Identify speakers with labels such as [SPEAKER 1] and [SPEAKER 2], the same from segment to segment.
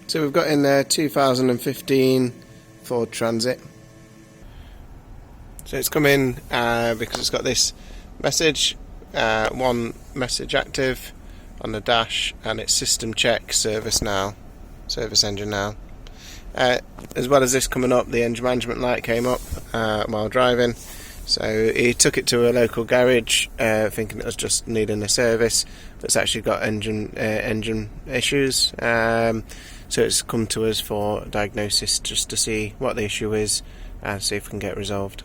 [SPEAKER 1] So we've got in there 2015 Ford Transit. So it's come in because it's got this message, one message active on the dash, and it's system check, service now, service engine now. As well as this coming up, the engine management light came up while driving. So he took it to a local garage thinking it was just needing a service, but it's actually got engine issues. So it's come to us for diagnosis just to see what the issue is and see if we can get it resolved.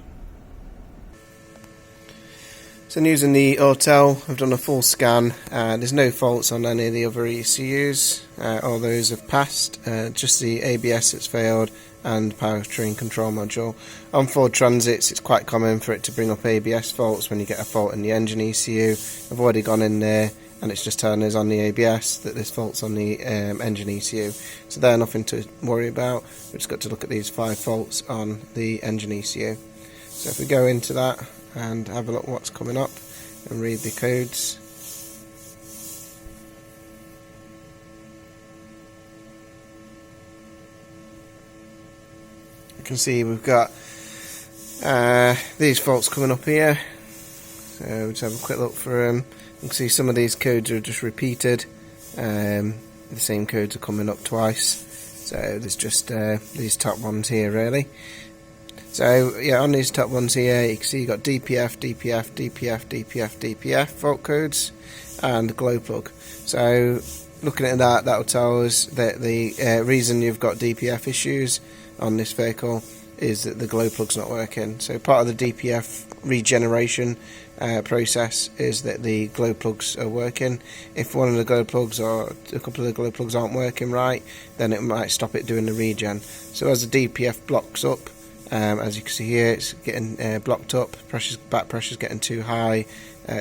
[SPEAKER 1] So using the Autel, I've done a full scan. There's no faults on any of the other ECUs. All those have passed. Just the ABS that's failed and powertrain control module. On Ford Transits, it's quite common for it to bring up ABS faults when you get a fault in the engine ECU. I've already gone in there and it's just telling us on the ABS that there's faults on the engine ECU. So they're nothing to worry about. We've just got to look at these 5 faults on the engine ECU. So if we go into that and have a look what's coming up and read the codes. You can see we've got these faults coming up here. So we'll just have a quick look for them. You can see some of these codes are just repeated. The same codes are coming up twice. So there's just these top ones here really. So yeah, on these top ones here you can see you've got DPF, DPF, DPF, DPF, DPF fault codes and glow plug. So looking at that, that will tell us that the reason you've got DPF issues on this vehicle is that the glow plug's not working. So part of the DPF regeneration process is that the glow plugs are working. If one of the glow plugs or a couple of the glow plugs aren't working right, then it might stop it doing the regen. So as the DPF blocks up, as you can see here, it's getting blocked up, back pressure's getting too high,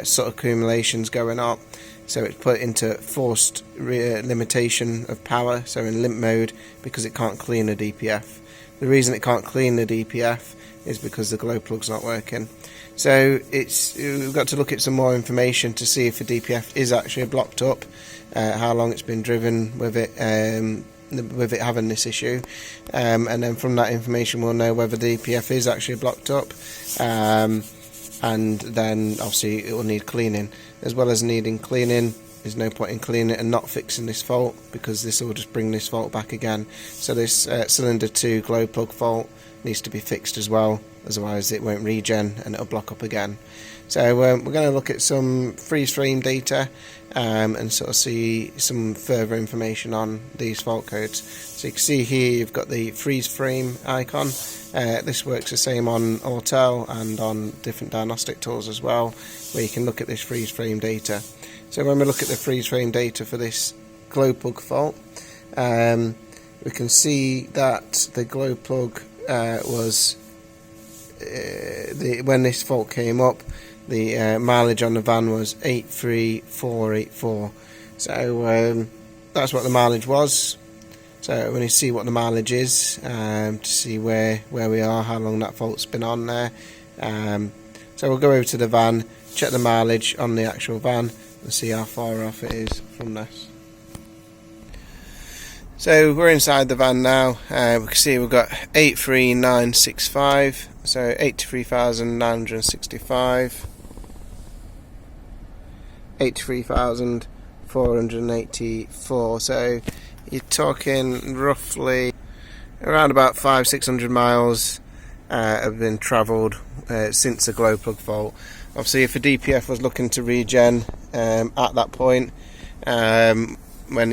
[SPEAKER 1] sort of accumulations going up, so it's put into forced limitation of power, so in limp mode, because it can't clean the DPF. The reason it can't clean the DPF is because the glow plug's not working. So we've got to look at some more information to see if the DPF is actually blocked up, how long it's been driven with it having this issue, and then from that information we'll know whether the DPF is actually blocked up, and then obviously it will need cleaning. As well as needing cleaning, there's no point in cleaning it and not fixing this fault, because this will just bring this fault back again. So this cylinder 2 glow plug fault needs to be fixed as well, otherwise it won't regen and it'll block up again. So we're going to look at some freeze frame data and sort of see some further information on these fault codes. So you can see here you've got the freeze frame icon. This works the same on Autel and on different diagnostic tools as well, where you can look at this freeze frame data. So when we look at the freeze frame data for this glow plug fault, we can see that the glow plug was when this fault came up, the mileage on the van was 83484. So that's what the mileage was. So when you see what the mileage is, to see where we are, how long that fault's been on there. So we'll go over to the van, check the mileage on the actual van and see how far off it is from this. So we're inside the van now. We can see we've got 83965, so 83,965, 83,484. So you're talking roughly around about 500-600 miles have been travelled since the glow plug fault. Obviously, if a DPF was looking to regen at that point, when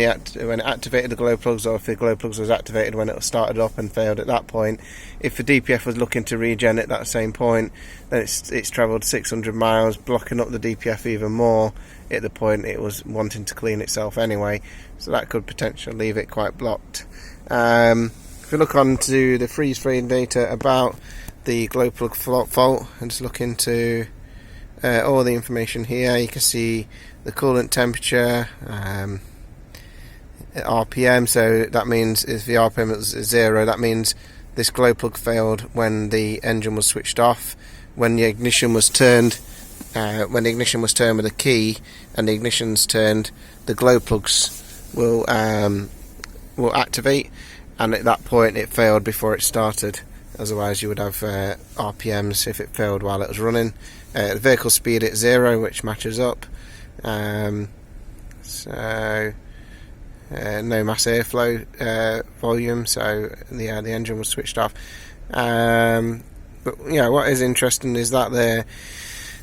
[SPEAKER 1] it activated the glow plugs, or if the glow plugs was activated when it started up and failed at that point, if the DPF was looking to regen at that same point, then it's travelled 600 miles, blocking up the DPF even more at the point it was wanting to clean itself anyway. So that could potentially leave it quite blocked. If we look onto the freeze frame data about the glow plug fault and just look into all the information here, you can see the coolant temperature, RPM, so that means if the RPM is 0, that means this glow plug failed when the engine was switched off. When the ignition was turned, with a key and the ignition's turned, the glow plugs will will activate, and at that point it failed before it started. Otherwise you would have RPMs if it failed while it was running. The vehicle speed at 0, which matches up. So no mass airflow volume, so the engine was switched off. But yeah, what is interesting is that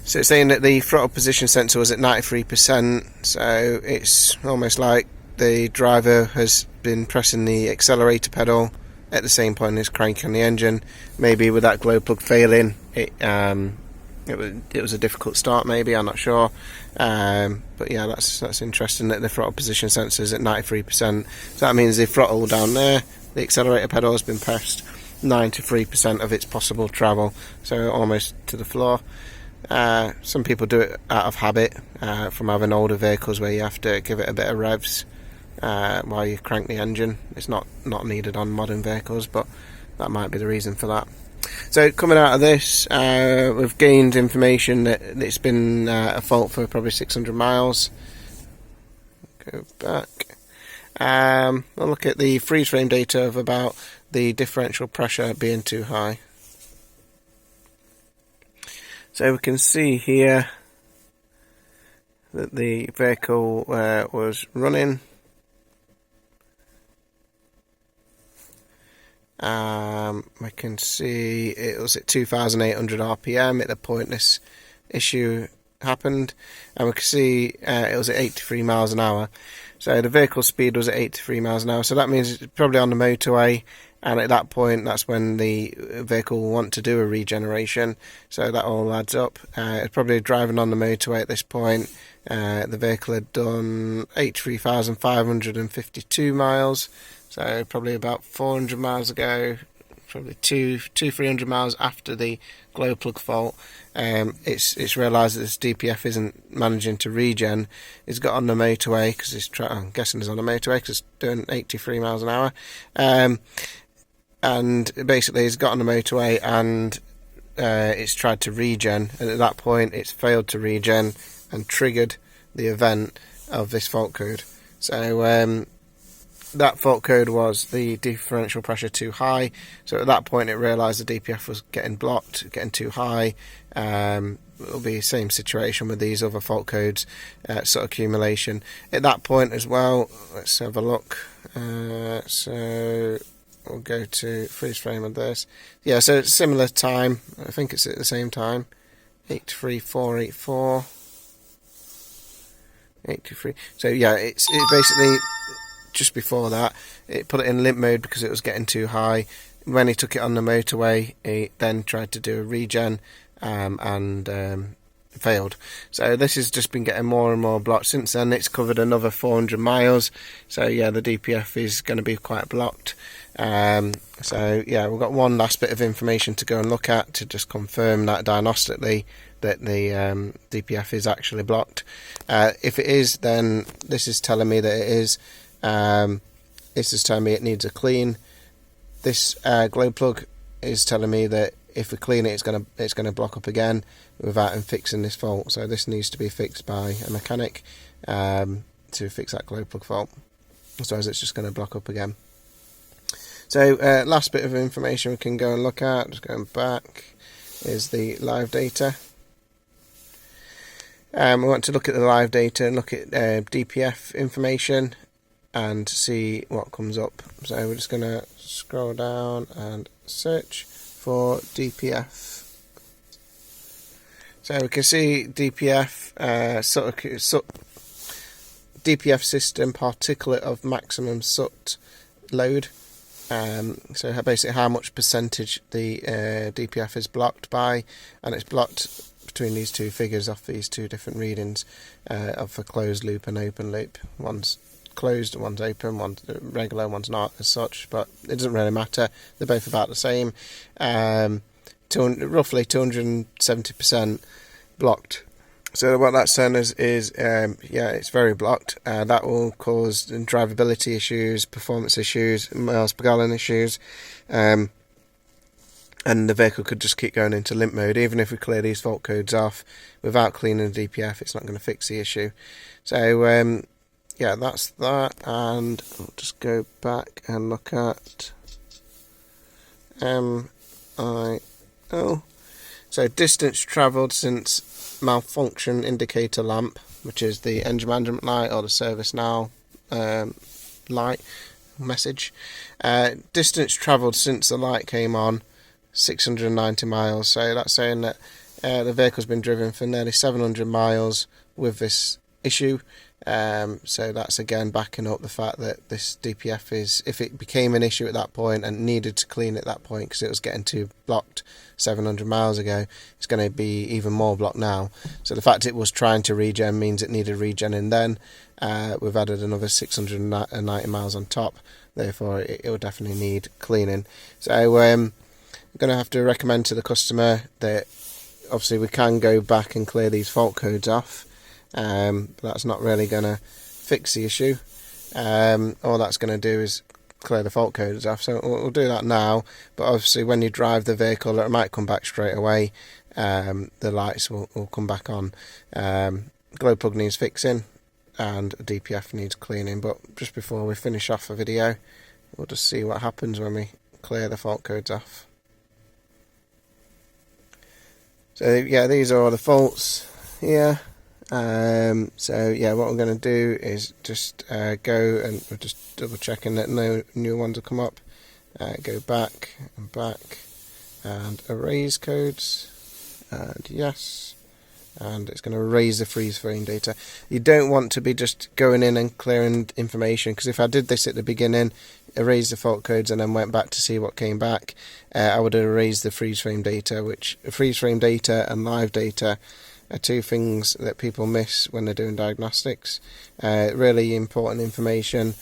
[SPEAKER 1] so it's saying that the throttle position sensor was at 93%, so it's almost like the driver has been pressing the accelerator pedal at the same point as cranking the engine. Maybe with that glow plug failing, it was a difficult start, maybe, I'm not sure. But yeah, that's interesting that the throttle position sensor is at 93%. So that means the throttle down there, the accelerator pedal has been pressed 93% of its possible travel, so almost to the floor. Some people do it out of habit, from having older vehicles where you have to give it a bit of revs while you crank the engine. It's not needed on modern vehicles, but that might be the reason for that. So coming out of this, we've gained information that it's been a fault for probably 600 miles. Go back. We'll look at the freeze frame data of about the differential pressure being too high. So we can see here that the vehicle was running. We can see it was at 2,800 RPM at the point this issue happened, and we can see it was at 83 miles an hour. So the vehicle speed was at 83 miles an hour, so that means it's probably on the motorway, and at that point that's when the vehicle will want to do a regeneration, so that all adds up. It's probably driving on the motorway at this point. The vehicle had done 83,552 miles, so probably about 400 miles ago, probably 300 miles after the glow plug fault. It's realised that this DPF isn't managing to regen. It's got on the motorway, because I'm guessing it's on the motorway because it's doing 83 miles an hour. And basically it's got on the motorway and it's tried to regen, and at that point it's failed to regen and triggered the event of this fault code. So that fault code was the differential pressure too high. So at that point it realised the DPF was getting blocked, getting too high. It'll be the same situation with these other fault codes, sort of accumulation. At that point as well, let's have a look. So we'll go to freeze frame of this. Yeah, so it's similar time. I think it's at the same time. 83484. 83. So yeah, it's basically just before that it put it in limp mode because it was getting too high. When he took it on the motorway, he then tried to do a regen and failed. So this has just been getting more and more blocked since then. It's covered another 400 miles, so yeah, the DPF is going to be quite blocked. So yeah, we've got one last bit of information to go and look at to just confirm that diagnostically that the DPF is actually blocked. If it is, then this is telling me that it is. This is telling me it needs a clean. This glow plug is telling me that if we clean it, it's gonna block up again without him fixing this fault. So this needs to be fixed by a mechanic to fix that glow plug fault. Otherwise, it's just going to block up again. So last bit of information we can go and look at, just going back, is the live data. We want to look at the live data and look at DPF information and see what comes up. So we're just going to scroll down and search for DPF. So we can see DPF, DPF system particulate of maximum soot load. So basically how much percentage the DPF is blocked by, and it's blocked between these two figures off these two different readings of a closed loop and open loop. One's closed, one's open, one's regular, one's not as such, but it doesn't really matter. They're both about the same. Roughly 270% blocked. So what that's saying is yeah, it's very blocked. That will cause drivability issues, performance issues, miles per gallon issues, and the vehicle could just keep going into limp mode. Even if we clear these fault codes off, without cleaning the DPF, it's not going to fix the issue. So yeah, that's that, and I'll just go back and look at MIO. So distance travelled since malfunction indicator lamp, which is the engine management light or the service now light message. Distance travelled since the light came on, 690 miles. So that's saying that the vehicle's been driven for nearly 700 miles with this issue. So that's again backing up the fact that this DPF is, if it became an issue at that point and needed to clean at that point because it was getting too blocked 700 miles ago, it's going to be even more blocked now. So the fact it was trying to regen means it needed regenning then. We've added another 690 miles on top, therefore it will definitely need cleaning. So I'm going to have to recommend to the customer that obviously we can go back and clear these fault codes off. But that's not really going to fix the issue. All that's going to do is clear the fault codes off, so we'll do that now. But obviously when you drive the vehicle, it might come back straight away. The lights will come back on. Glow plug needs fixing and DPF needs cleaning. But just before we finish off the video, we'll just see what happens when we clear the fault codes off. So yeah, these are all the faults here. So yeah, what I'm going to do is just go and we're just double checking that no new ones have come up. Go back and back and erase codes, and yes, and it's going to erase the freeze frame data. You don't want to be just going in and clearing information, because if I did this at the beginning, erase the fault codes and then went back to see what came back, I would have erased the freeze frame data, which freeze frame data and live data are two things that people miss when they're doing diagnostics. Really important information,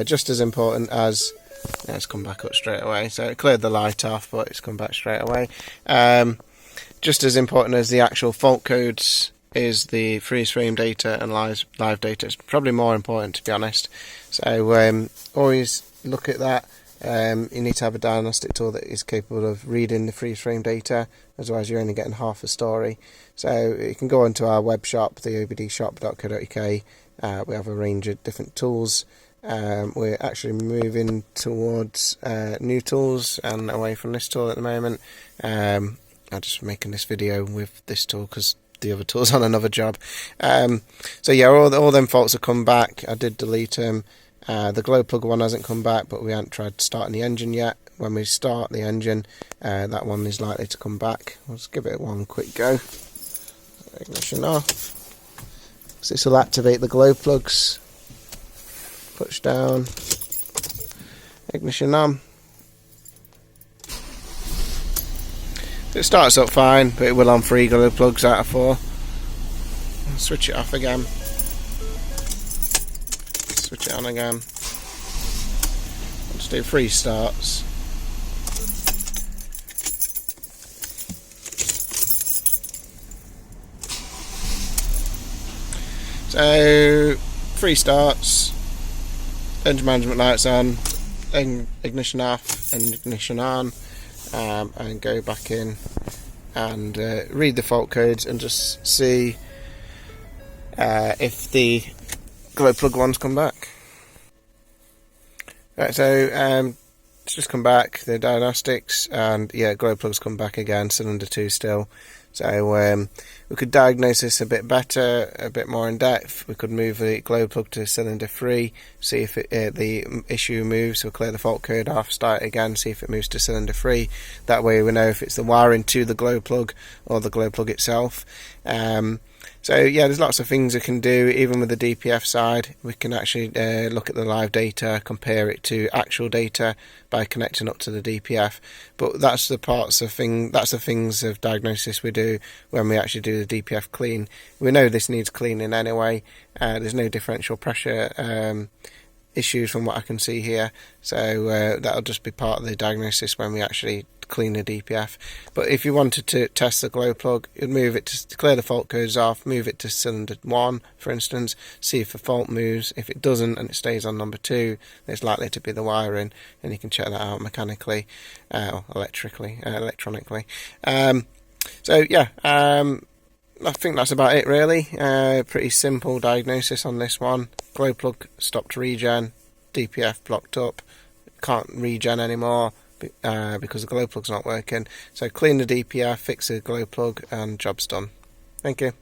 [SPEAKER 1] just as important as it's come back up straight away. So it cleared the light off, but it's come back straight away. Just as important as the actual fault codes is the freeze frame data and live data. It's probably more important, to be honest. So always look at that. You need to have a diagnostic tool that is capable of reading the freeze frame data, otherwise you're only getting half a story. So you can go onto our web shop, theobdshop.co.uk. We have a range of different tools. We're actually moving towards new tools and away from this tool at the moment. I'm just making this video with this tool because the other tool's on another job. So yeah, all them faults have come back. I did delete them. The glow plug one hasn't come back, but we haven't tried starting the engine yet. When we start the engine, that one is likely to come back. Let's give it one quick go. Ignition off. So this will activate the glow plugs. Push down. Ignition on. It starts up fine, but it will on 3 glow plugs out of 4. Switch it off again. Switch it on again. Let's do 3 starts. So 3 starts. Engine management lights on. Ignition off and ignition on. And go back in and read the fault codes and just see if the glow plug ones come back. Right, so it's just come back, the diagnostics, and yeah, glow plugs come back again, cylinder 2 still. So we could diagnose this a bit better, a bit more in depth. We could move the glow plug to cylinder 3, see if the issue moves. We'll clear the fault code off, start it again, see if it moves to cylinder 3. That way we know if it's the wiring to the glow plug or the glow plug itself. So yeah, there's lots of things we can do. Even with the DPF side, we can actually look at the live data, compare it to actual data by connecting up to the DPF. But that's the things of diagnosis we do when we actually do the DPF clean. We know this needs cleaning anyway. There's no differential pressure issues from what I can see here, so that'll just be part of the diagnosis when we actually clean the DPF. But if you wanted to test the glow plug, you'd move it to clear the fault codes off, move it to cylinder 1 for instance, see if the fault moves. If it doesn't and it stays on number 2, it's likely to be the wiring, and you can check that out mechanically or electronically. So yeah, I think that's about it really. Pretty simple diagnosis on this one. Glow plug stopped regen, DPF blocked up, can't regen anymore because the glow plug's not working. So clean the DPF, fix the glow plug, and job's done. Thank you.